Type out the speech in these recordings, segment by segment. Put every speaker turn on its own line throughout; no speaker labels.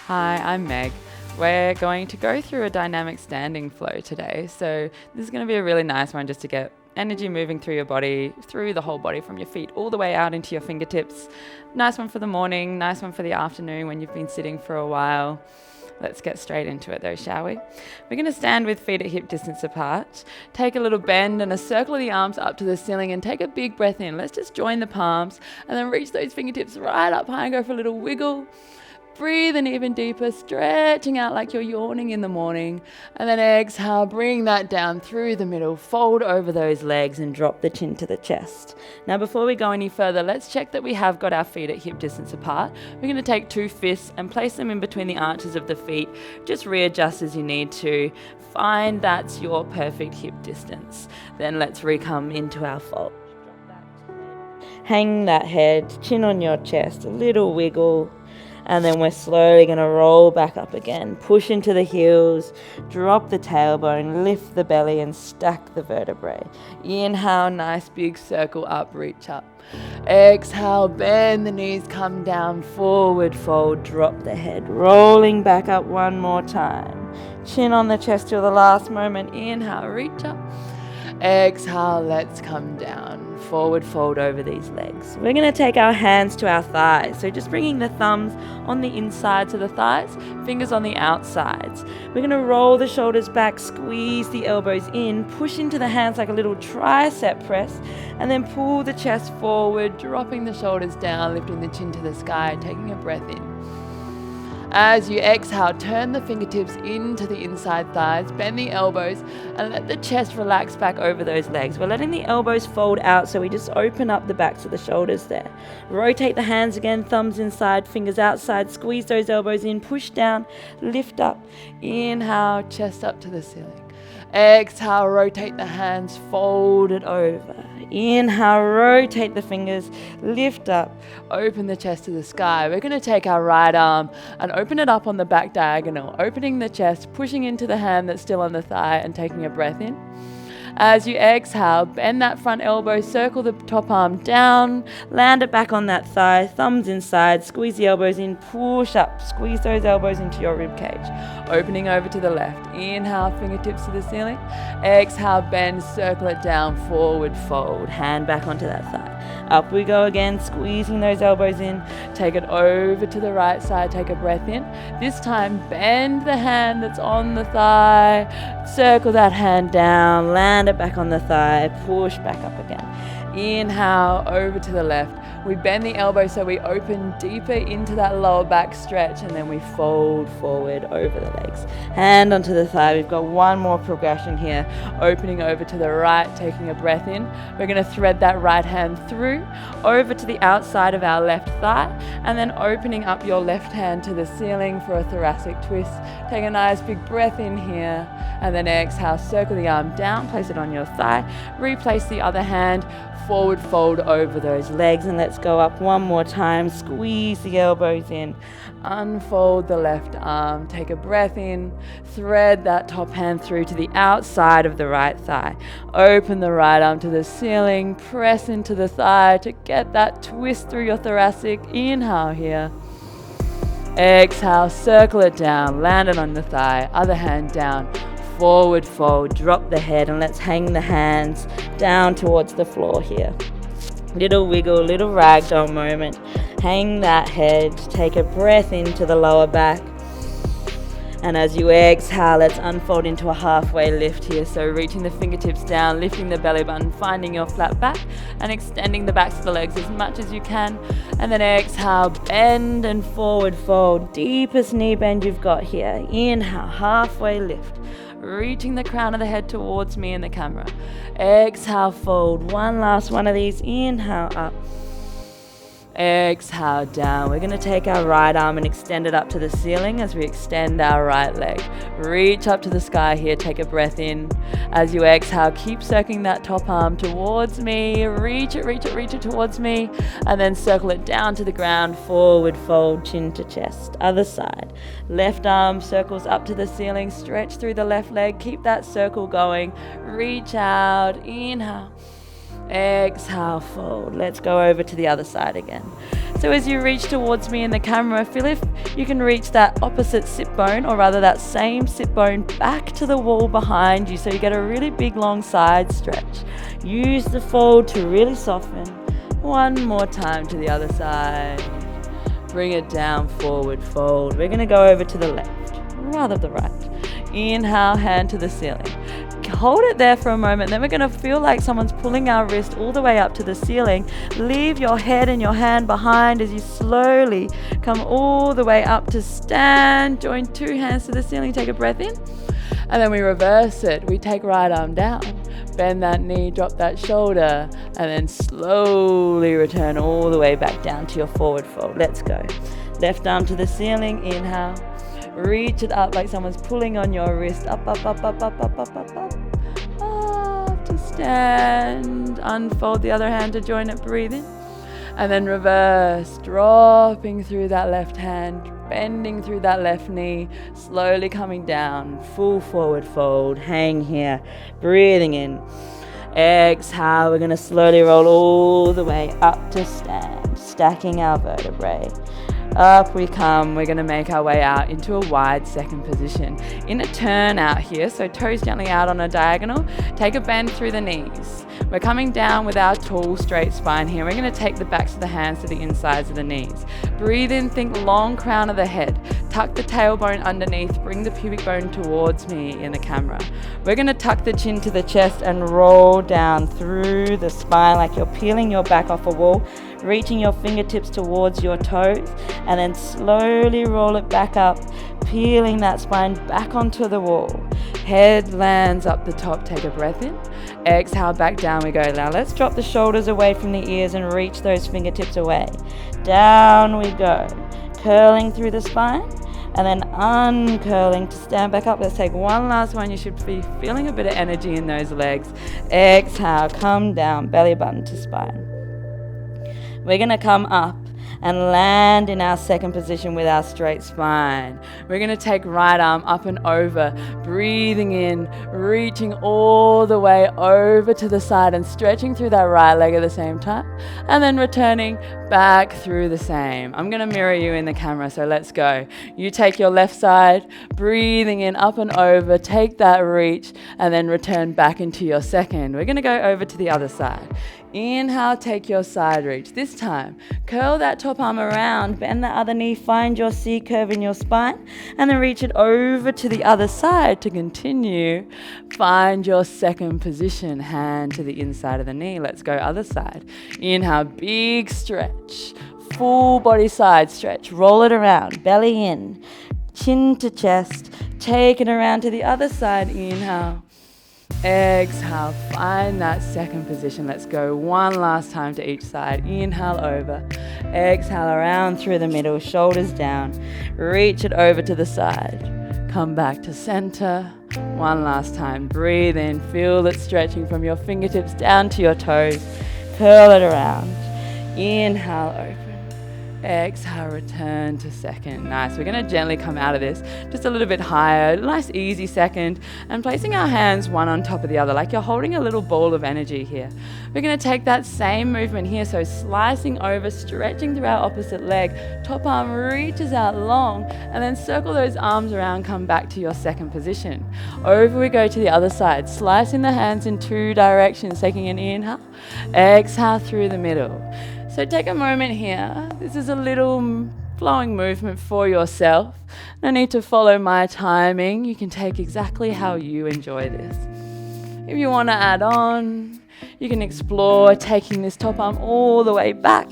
Hi, I'm Meg. We're going to go through a dynamic standing flow today. So this is going to be a really nice one just to get energy moving through your body, through the whole body, from your feet all the way out into your fingertips. Nice one for the morning, nice one for the afternoon when you've been sitting for a while. Let's get straight into it though, shall we? We're going to stand with feet at hip distance apart. Take a little bend and a circle of the arms up to the ceiling and take a big breath in. Let's just join the palms and then reach those fingertips right up high and go for a little wiggle. Breathe in even deeper, stretching out like you're yawning in the morning. And then exhale, bring that down through the middle, fold over those legs and drop the chin to the chest. Now before we go any further, let's check that we have got our feet at hip distance apart. We're going to take two fists and place them in between the arches of the feet. Just readjust as you need to. Find that's your perfect hip distance. Then let's re-come into our fold. Hang that head, chin on your chest, a little wiggle. And then we're slowly going to roll back up again. Push into the heels, drop the tailbone, lift the belly and stack the vertebrae. Inhale, nice big circle up, reach up. Exhale, bend the knees, come down, forward fold, drop the head. Rolling back up one more time. Chin on the chest till the last moment. Inhale, reach up. Exhale, let's come down. Forward fold over these legs. We're going to take our hands to our thighs. So just bringing the thumbs on the insides of the thighs, fingers on the outsides. We're going to roll the shoulders back, squeeze the elbows in, push into the hands like a little tricep press, and then pull the chest forward, dropping the shoulders down, lifting the chin to the sky, taking a breath in. As you exhale, turn the fingertips into the inside thighs, bend the elbows, and let the chest relax back over those legs. We're letting the elbows fold out, so we just open up the backs of the shoulders there. Rotate the hands again, thumbs inside, fingers outside, squeeze those elbows in, push down, lift up. Inhale, chest up to the ceiling. Exhale, rotate the hands, fold it over. Inhale, rotate the fingers, lift up, open the chest to the sky. We're going to take our right arm and open it up on the back diagonal, opening the chest, pushing into the hand that's still on the thigh and taking a breath in. As you exhale, bend that front elbow, circle the top arm down, land it back on that thigh, thumbs inside, squeeze the elbows in, push up, squeeze those elbows into your rib cage. Opening over to the left. Inhale, fingertips to the ceiling. Exhale, bend, circle it down, forward fold, hand back onto that thigh. Up we go again, squeezing those elbows in. Take it over to the right side, take a breath in. This time, bend the hand that's on the thigh, circle that hand down, land it back on the thigh, push back up again. Inhale, over to the left. We bend the elbow so we open deeper into that lower back stretch, and then we fold forward over the legs. Hand onto the thigh. We've got one more progression here. Opening over to the right, taking a breath in. We're going to thread that right hand through, over to the outside of our left thigh, and then opening up your left hand to the ceiling for a thoracic twist. Take a nice big breath in here, and then exhale, circle the arm down, place it on your thigh, replace the other hand, forward fold over those legs, and let's go up one more time. Squeeze the elbows in, unfold the left arm, take a breath in, thread that top hand through to the outside of the right thigh, open the right arm to the ceiling, press into the thigh to get that twist through your thoracic. Inhale here. Exhale, circle it down, land it on the thigh, other hand down, forward fold, drop the head, and let's hang the hands down towards the floor here. Little wiggle, little ragdoll moment. Hang that head, take a breath into the lower back. And as you exhale, let's unfold into a halfway lift here. So reaching the fingertips down, lifting the belly button, finding your flat back, and extending the backs of the legs as much as you can. And then exhale, bend and forward fold. Deepest knee bend you've got here. Inhale, halfway lift. Reaching the crown of the head towards me and the camera. Exhale, fold. One last one of these. Inhale, up. Exhale, down. We're going to take our right arm and extend it up to the ceiling as we extend our right leg. Reach up to the sky here. Take a breath in. As you exhale, keep circling that top arm towards me. Reach it towards me. And then circle it down to the ground. Forward fold, chin to chest. Other side. Left arm circles up to the ceiling. Stretch through the left leg. Keep that circle going. Reach out. Inhale. Exhale, fold. Let's go over to the other side again. So as you reach towards me in the camera, feel if you can reach that opposite sit bone, or rather that same sit bone, back to the wall behind you, so you get a really big long side stretch. Use the fold to really soften. One more time to the other side. Bring it down, forward, fold. We're going to go over to the left, rather the right. Inhale, hand to the ceiling. Hold it there for a moment, then we're going to feel like someone's pulling our wrist all the way up to the ceiling. Leave your head and your hand behind as you slowly come all the way up to stand. Join two hands to the ceiling, take a breath in, and then we reverse it. We take right arm down, bend that knee, drop that shoulder, and then slowly return all the way back down to your forward fold. Let's go. Left arm to the ceiling, inhale. Reach it up like someone's pulling on your wrist. Up, up, up, up, up, up, up, up, up. Up to stand. Unfold the other hand to join it. Breathe in. And then reverse. Dropping through that left hand. Bending through that left knee. Slowly coming down. Full forward fold. Hang here. Breathing in. Exhale. We're going to slowly roll all the way up to stand. Stacking our vertebrae. Up we come. We're going to make our way out into a wide second position. In a turn out here, so toes gently out on a diagonal. Take a bend through the knees. We're coming down with our tall, straight spine here. We're going to take the backs of the hands to the insides of the knees. Breathe in, think long crown of the head. Tuck the tailbone underneath. Bring the pubic bone towards me in the camera. We're going to tuck the chin to the chest and roll down through the spine like you're peeling your back off a wall. Reaching your fingertips towards your toes, and then slowly roll it back up, peeling that spine back onto the wall. Head lands up the top, take a breath in. Exhale, back down we go. Now let's drop the shoulders away from the ears and reach those fingertips away. Down we go, curling through the spine, and then uncurling to stand back up. Let's take one last one. You should be feeling a bit of energy in those legs. Exhale, come down, belly button to spine. We're going to come up and land in our second position with our straight spine. We're going to take right arm up and over, breathing in, reaching all the way over to the side and stretching through that right leg at the same time, and then returning back through the same. I'm going to mirror you in the camera, so let's go. You take your left side, breathing in, up and over, take that reach, and then return back into your second. We're going to go over to the other side. Inhale, take your side reach. This time, curl that top arm around, bend the other knee, find your C curve in your spine, and then reach it over to the other side to continue. Find your second position, hand to the inside of the knee. Let's go other side. Inhale, big stretch, full body side stretch. Roll it around, belly in, chin to chest, take it around to the other side. Inhale. Exhale, find that second position. Let's go one last time to each side. Inhale over, exhale around through the middle, shoulders down, reach it over to the side, come back to center. One last time, breathe in, feel it stretching from your fingertips down to your toes, curl it around. Inhale, open. Exhale, return to second. Nice. We're going to gently come out of this just a little bit higher. Nice, easy second. And placing our hands one on top of the other, like you're holding a little ball of energy here. We're going to take that same movement here. So slicing over, stretching through our opposite leg. Top arm reaches out long, and then circle those arms around, come back to your second position. Over we go to the other side, slicing the hands in two directions, taking an inhale, exhale through the middle. So take a moment here. This is a little flowing movement for yourself. No need to follow my timing. You can take exactly how you enjoy this. If you want to add on, you can explore taking this top arm all the way back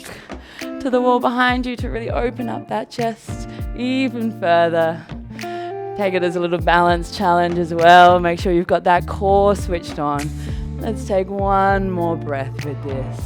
to the wall behind you to really open up that chest even further. Take it as a little balance challenge as well. Make sure you've got that core switched on. Let's take one more breath with this.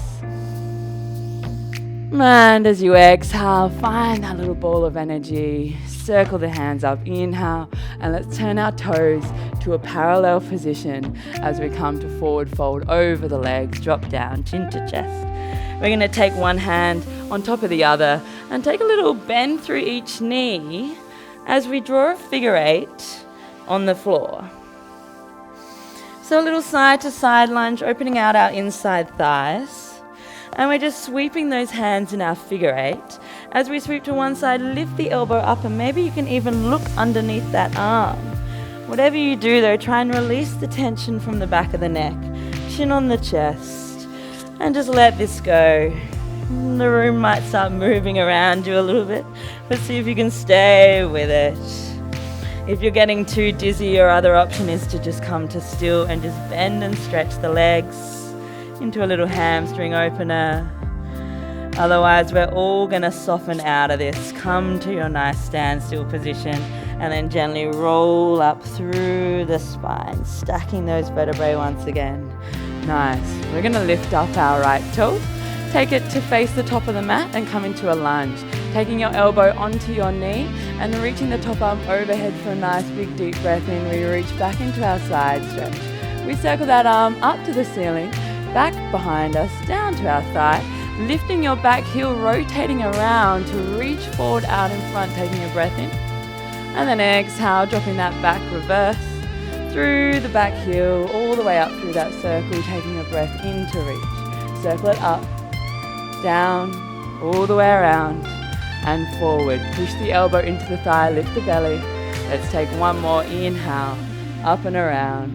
And as you exhale, find that little ball of energy. Circle the hands up, inhale, and let's turn our toes to a parallel position as we come to forward fold over the legs, drop down, chin to chest. We're going to take one hand on top of the other and take a little bend through each knee as we draw a figure eight on the floor. So a little side to side lunge, opening out our inside thighs. And we're just sweeping those hands in our figure 8. As we sweep to one side, lift the elbow up, and maybe you can even look underneath that arm. Whatever you do though, try and release the tension from the back of the neck, chin on the chest, and just let this go. The room might start moving around you a little bit, but see if you can stay with it. If you're getting too dizzy, your other option is to just come to still and just bend and stretch the legs into a little hamstring opener. Otherwise, we're all going to soften out of this. Come to your nice standstill position and then gently roll up through the spine, stacking those vertebrae once again. Nice. We're going to lift up our right toe. Take it to face the top of the mat and come into a lunge. Taking your elbow onto your knee and reaching the top arm overhead for a nice big deep breath in. We reach back into our side stretch. We circle that arm up to the ceiling, back behind us, down to our thigh, lifting your back heel, rotating around to reach forward out in front, taking a breath in. And then exhale, dropping that back reverse through the back heel, all the way up through that circle, taking a breath in to reach. Circle it up, down, all the way around, and forward. Push the elbow into the thigh, lift the belly. Let's take one more inhale, up and around,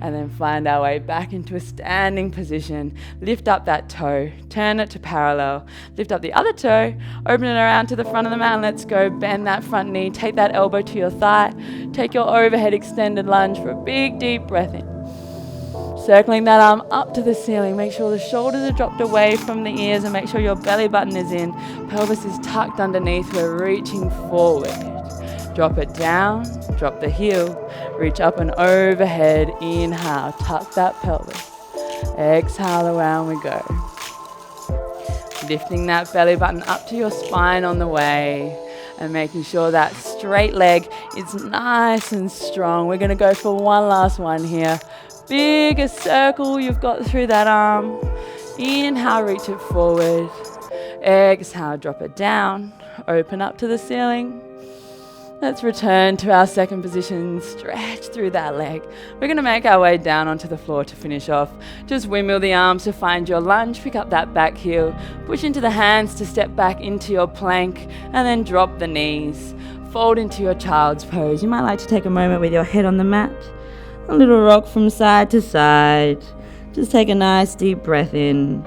and then find our way back into a standing position. Lift up that toe, turn it to parallel. Lift up the other toe, open it around to the front of the mat, and let's go. Bend that front knee, take that elbow to your thigh, take your overhead extended lunge for a big deep breath in. Circling that arm up to the ceiling. Make sure the shoulders are dropped away from the ears and make sure your belly button is in. Pelvis is tucked underneath. We're reaching forward. Drop it down, drop the heel, reach up and overhead. Inhale, tuck that pelvis. Exhale, around we go. Lifting that belly button up to your spine on the way and making sure that straight leg is nice and strong. We're going to go for one last one here. Biggest circle you've got through that arm. Inhale, reach it forward. Exhale, drop it down. Open up to the ceiling. Let's return to our second position. Stretch through that leg. We're going to make our way down onto the floor to finish off. Just windmill the arms to find your lunge. Pick up that back heel. Push into the hands to step back into your plank. And then drop the knees. Fold into your child's pose. You might like to take a moment with your head on the mat. A little rock from side to side. Just take a nice deep breath in.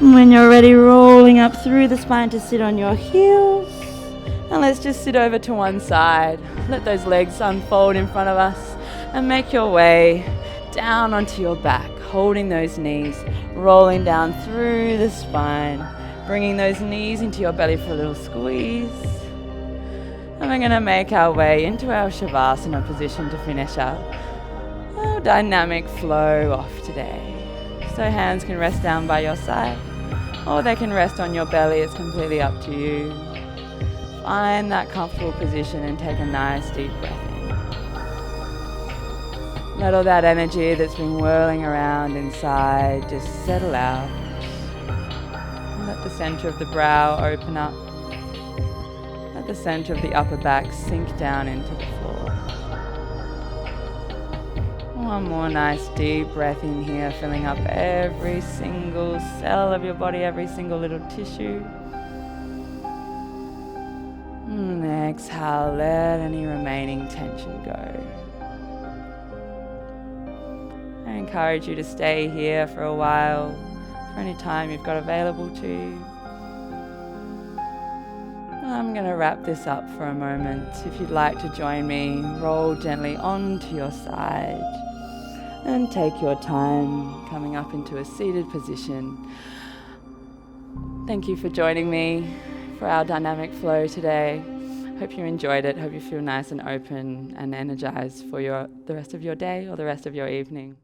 And when you're ready, rolling up through the spine to sit on your heels. And let's just sit over to one side. Let those legs unfold in front of us and make your way down onto your back, holding those knees, rolling down through the spine, bringing those knees into your belly for a little squeeze. And we're going to make our way into our Shavasana position to finish up our dynamic flow off today. So hands can rest down by your side or they can rest on your belly. It's completely up to you. Find that comfortable position and take a nice deep breath in. Let all that energy that's been whirling around inside just settle out. And let the center of the brow open up. Let the center of the upper back sink down into the floor. One more nice deep breath in here, filling up every single cell of your body, every single little tissue. And exhale, let any remaining tension go. I encourage you to stay here for a while, for any time you've got available to you. I'm going to wrap this up for a moment. If you'd like to join me, roll gently onto your side and take your time coming up into a seated position. Thank you for joining me for our dynamic flow today. Hope you enjoyed it. Hope you feel nice and open and energized for the rest of your day or the rest of your evening.